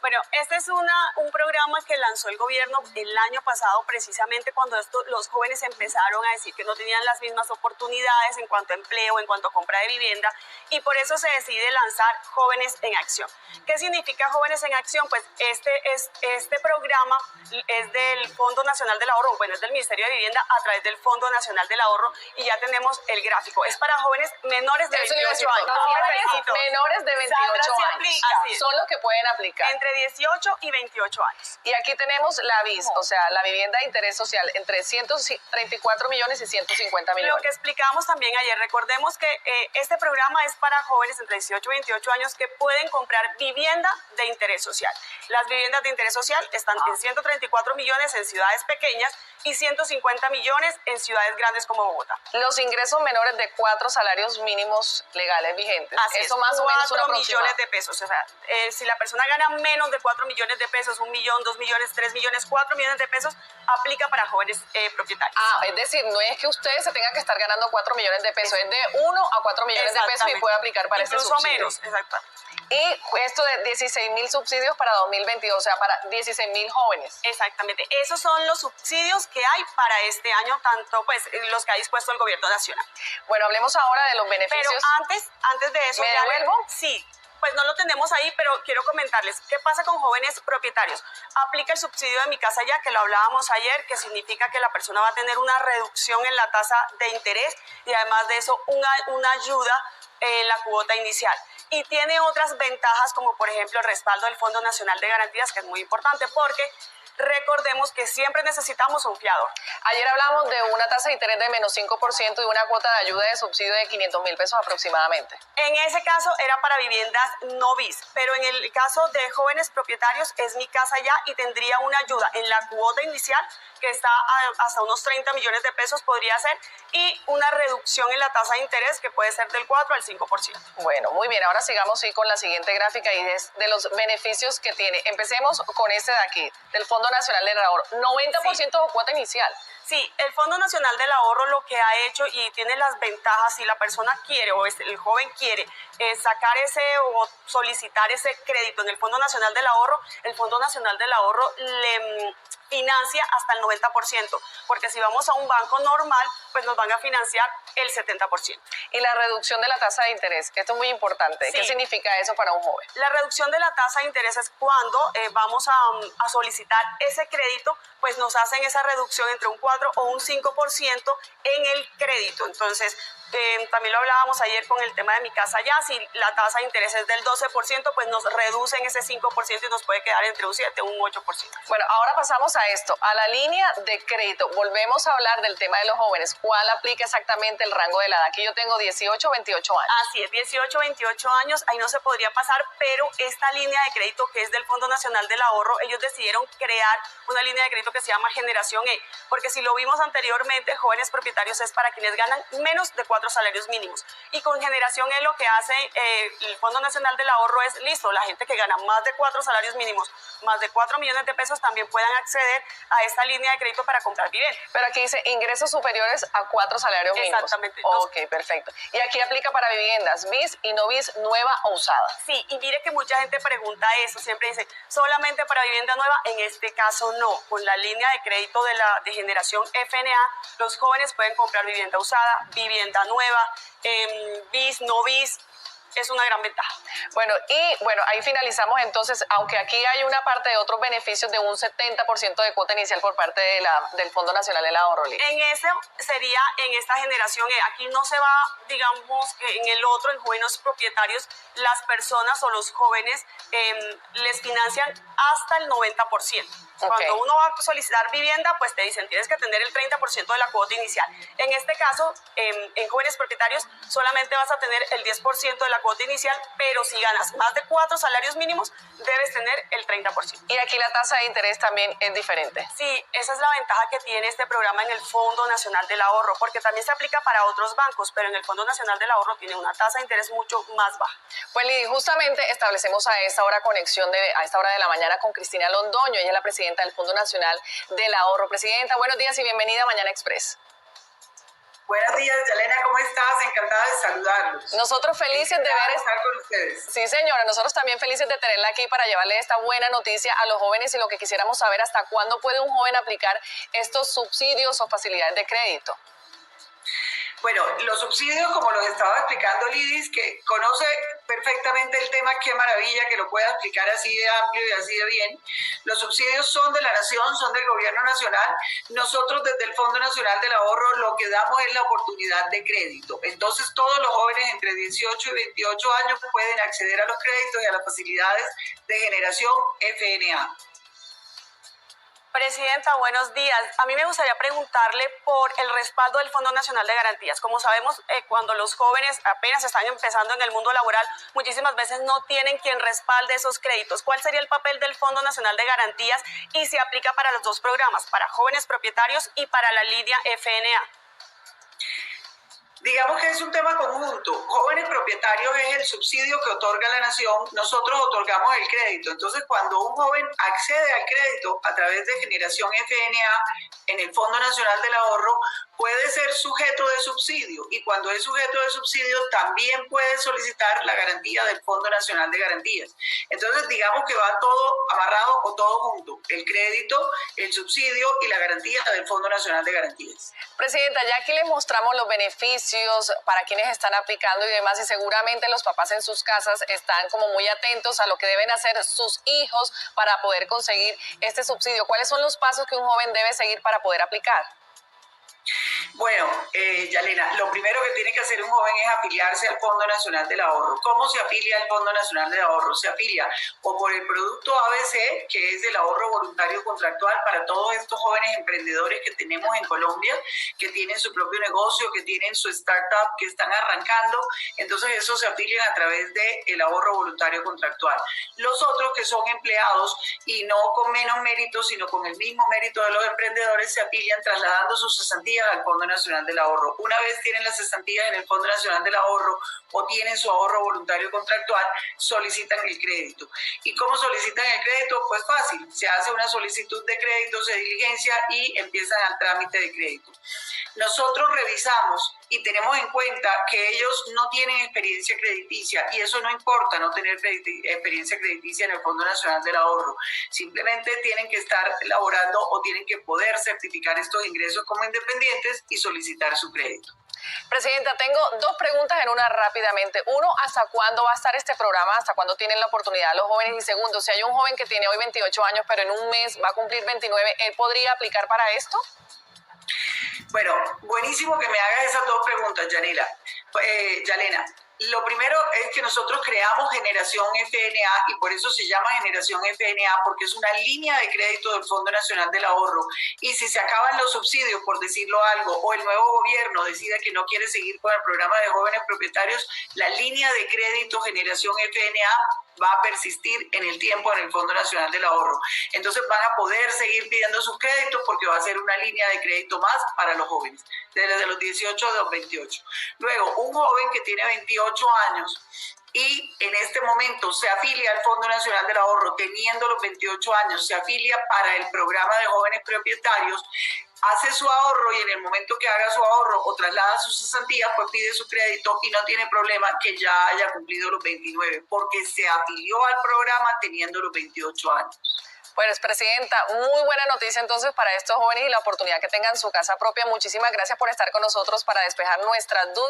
Bueno, este es un programa que lanzó el gobierno el año pasado, precisamente cuando los jóvenes empezaron a decir que no tenían las mismas oportunidades en cuanto a empleo, en cuanto a compra de vivienda, y por eso se decide lanzar Jóvenes en Acción. ¿Qué significa Jóvenes en Acción? Pues este programa es del Fondo Nacional del Ahorro, bueno, es del Ministerio de Vivienda a través del Fondo Nacional del Ahorro, y ya tenemos el gráfico. Es para jóvenes menores de 28 años. Menores de 28 años. Son los que pueden aplicar. Entre 18 y 28 años. Y aquí tenemos la BIS, o sea, la vivienda de interés social, entre 134 millones y 150 millones. Lo que explicábamos también ayer, recordemos que este programa es para jóvenes entre 18 y 28 años que pueden comprar vivienda de interés social. Las viviendas de interés social están en 134 millones en ciudades pequeñas y 150 millones en ciudades grandes como Bogotá. Los ingresos menores de 4 salarios mínimos legales vigentes. Así eso es, más o menos 4 millones de pesos. O sea, si la persona gana menos de 4 millones de pesos, 1 millón, 2 millones, 3 millones, 4 millones de pesos, aplica para jóvenes propietarios. Es decir, no es que usted se tenga que estar ganando 4 millones de pesos, es de 1 a 4 millones de pesos y puede aplicar para ese subsidio. Incluso menos, exactamente. Y esto de 16.000 subsidios para 2022, o sea, para 16.000 jóvenes. Exactamente. Esos son los subsidios que hay para este año, tanto pues los que ha dispuesto el gobierno nacional. Bueno, hablemos ahora de los beneficios. Pero antes de eso... ¿Me devuelvo? Sí. Pues no lo tenemos ahí, pero quiero comentarles qué pasa con jóvenes propietarios. Aplica el subsidio de Mi Casa Ya, que lo hablábamos ayer, que significa que la persona va a tener una reducción en la tasa de interés y además de eso una ayuda en la cuota inicial. Y tiene otras ventajas como por ejemplo el respaldo del Fondo Nacional de Garantías, que es muy importante porque recordemos que siempre necesitamos un fiador. Ayer hablamos de una tasa de interés de menos 5% y una cuota de ayuda de subsidio de 500.000 pesos aproximadamente. En ese caso era para viviendas no BIS, pero en el caso de jóvenes propietarios es Mi Casa Ya y tendría una ayuda en la cuota inicial que está hasta unos 30 millones de pesos podría ser y una reducción en la tasa de interés que puede ser del 4 al 5%. Bueno, muy bien, ahora sigamos con la siguiente gráfica y es de los beneficios que tiene. Empecemos con este de aquí, del Fondo Nacional del Ahorro, 90% de cuota inicial. Sí, el Fondo Nacional del Ahorro lo que ha hecho y tiene las ventajas, si la persona quiere o el joven quiere sacar ese o solicitar ese crédito en el Fondo Nacional del Ahorro, el Fondo Nacional del Ahorro le financia hasta el 90%, porque si vamos a un banco normal, pues nos van a financiar el 70%. Y la reducción de la tasa de interés, esto es muy importante. Sí. ¿Qué significa eso para un joven? La reducción de la tasa de interés es cuando vamos a solicitar ese crédito, pues nos hacen esa reducción entre un 4 o un 5% en el crédito. Entonces, también lo hablábamos ayer con el tema de Mi Casa Ya, si la tasa de interés es del 12%, pues nos reducen ese 5% y nos puede quedar entre un 7 o un 8%. Bueno, ahora pasamos a esto, a la línea de crédito. Volvemos a hablar del tema de los jóvenes. ¿Cuál aplica exactamente el rango de la edad? Aquí yo tengo 18 o 28 años. Así es, 18 o 28 años, ahí no se podría pasar, pero esta línea de crédito que es del Fondo Nacional del Ahorro, ellos decidieron crear una línea de crédito que se llama Generación E, porque si lo vimos anteriormente, jóvenes propietarios es para quienes ganan menos de 4 salarios mínimos. Y con Generación E lo que hace el Fondo Nacional del Ahorro es, listo, la gente que gana más de 4 salarios mínimos, más de 4 millones de pesos, también puedan acceder a esta línea de crédito para comprar vivienda. Pero aquí dice ingresos superiores a 4 salarios mínimos. Exactamente. Ok, perfecto. Y aquí aplica para viviendas BIS y no BIS, nueva o usada. Sí, y mire que mucha gente pregunta eso, siempre dice, solamente para vivienda nueva, en este caso no. Con la línea de crédito de Generación FNA, los jóvenes pueden comprar vivienda usada, vivienda nueva, BIS, no BIS. Es una gran ventaja. Bueno, ahí finalizamos entonces, aunque aquí hay una parte de otros beneficios de un 70% de cuota inicial por parte del Fondo Nacional del Ahorro. En ese sería en esta generación, aquí no se va, digamos, en el otro, en jóvenes propietarios, las personas o los jóvenes les financian hasta el 90%. Okay. Cuando uno va a solicitar vivienda, pues te dicen, tienes que tener el 30% de la cuota inicial. En este caso, en jóvenes propietarios, solamente vas a tener el 10% de la cuota inicial, pero si ganas más de 4 salarios mínimos, debes tener el 30%. Y aquí la tasa de interés también es diferente. Sí, esa es la ventaja que tiene este programa en el Fondo Nacional del Ahorro, porque también se aplica para otros bancos, pero en el Fondo Nacional del Ahorro tiene una tasa de interés mucho más baja. Pues Lidy, justamente establecemos a esta hora conexión a esta hora de la mañana con Cristina Londoño, ella es la presidenta del Fondo Nacional del Ahorro. Presidenta, buenos días y bienvenida a Mañana Express. Buenos días, Yalena, ¿cómo estás? Encantada de saludarlos. Nosotros felices de ver estar con ustedes. Sí, señora, nosotros también felices de tenerla aquí para llevarle esta buena noticia a los jóvenes y lo que quisiéramos saber hasta cuándo puede un joven aplicar estos subsidios o facilidades de crédito. Bueno, los subsidios, como los estaba explicando Lidis, que conoce perfectamente el tema, qué maravilla que lo pueda explicar así de amplio y así de bien. Los subsidios son de la nación, son del gobierno nacional. Nosotros desde el Fondo Nacional del Ahorro lo que damos es la oportunidad de crédito. Entonces todos los jóvenes entre 18 y 28 años pueden acceder a los créditos y a las facilidades de generación FNA. Presidenta, buenos días. A mí me gustaría preguntarle por el respaldo del Fondo Nacional de Garantías. Como sabemos, cuando los jóvenes apenas están empezando en el mundo laboral, muchísimas veces no tienen quien respalde esos créditos. ¿Cuál sería el papel del Fondo Nacional de Garantías y se aplica para los dos programas, para jóvenes propietarios y para la línea FNA? Digamos que es un tema conjunto. Jóvenes propietarios es el subsidio que otorga la nación, nosotros otorgamos el crédito. Entonces, cuando un joven accede al crédito a través de generación FNA en el Fondo Nacional del Ahorro, puede ser sujeto de subsidio y cuando es sujeto de subsidio también puede solicitar la garantía del Fondo Nacional de Garantías. Entonces, digamos que va todo amarrado o todo junto, el crédito, el subsidio y la garantía del Fondo Nacional de Garantías. Presidenta, ya aquí les mostramos los beneficios para quienes están aplicando y demás, y seguramente los papás en sus casas están como muy atentos a lo que deben hacer sus hijos para poder conseguir este subsidio. ¿Cuáles son los pasos que un joven debe seguir para poder aplicar? Bueno, Yalena, lo primero que tiene que hacer un joven es afiliarse al Fondo Nacional del Ahorro. ¿Cómo se afilia al Fondo Nacional del Ahorro? Se afilia o por el producto ABC, que es el ahorro voluntario contractual para todos estos jóvenes emprendedores que tenemos en Colombia, que tienen su propio negocio, que tienen su startup, que están arrancando. Entonces, eso se afilian a través del ahorro voluntario contractual. Los otros que son empleados y no con menos mérito, sino con el mismo mérito de los emprendedores, se afilian trasladando sus cesantías al Fondo Nacional del Ahorro. Una vez tienen las cesantías en el Fondo Nacional del Ahorro o tienen su ahorro voluntario contractual, solicitan el crédito. ¿Y cómo solicitan el crédito? Pues fácil, se hace una solicitud de crédito, se diligencia y empiezan al trámite de crédito. Nosotros revisamos y tenemos en cuenta que ellos no tienen experiencia crediticia y eso no importa, no tener experiencia crediticia en el Fondo Nacional del Ahorro. Simplemente tienen que estar elaborando o tienen que poder certificar estos ingresos como independientes y solicitar su crédito. Presidenta, tengo dos preguntas en una rápidamente. Uno, ¿hasta cuándo va a estar este programa? ¿Hasta cuándo tienen la oportunidad los jóvenes? Y segundo, si hay un joven que tiene hoy 28 años, pero en un mes va a cumplir 29, ¿él podría aplicar para esto? Bueno, buenísimo que me hagas esas dos preguntas, Yalena. Lo primero es que nosotros creamos Generación FNA y por eso se llama Generación FNA, porque es una línea de crédito del Fondo Nacional del Ahorro. Y si se acaban los subsidios, por decirlo algo, o el nuevo gobierno decide que no quiere seguir con el programa de jóvenes propietarios, la línea de crédito Generación FNA va a persistir en el tiempo en el Fondo Nacional del Ahorro. Entonces van a poder seguir pidiendo sus créditos porque va a ser una línea de crédito más para los jóvenes, desde los 18 a los 28. Luego, un joven que tiene 28 años y en este momento se afilia al Fondo Nacional del Ahorro, teniendo los 28 años, se afilia para el programa de jóvenes propietarios, hace su ahorro y en el momento que haga su ahorro o traslada sus cesantías, pues pide su crédito y no tiene problema que ya haya cumplido los 29, porque se afilió al programa teniendo los 28 años. Pues, Presidenta, muy buena noticia entonces para estos jóvenes y la oportunidad que tengan su casa propia. Muchísimas gracias por estar con nosotros para despejar nuestras dudas.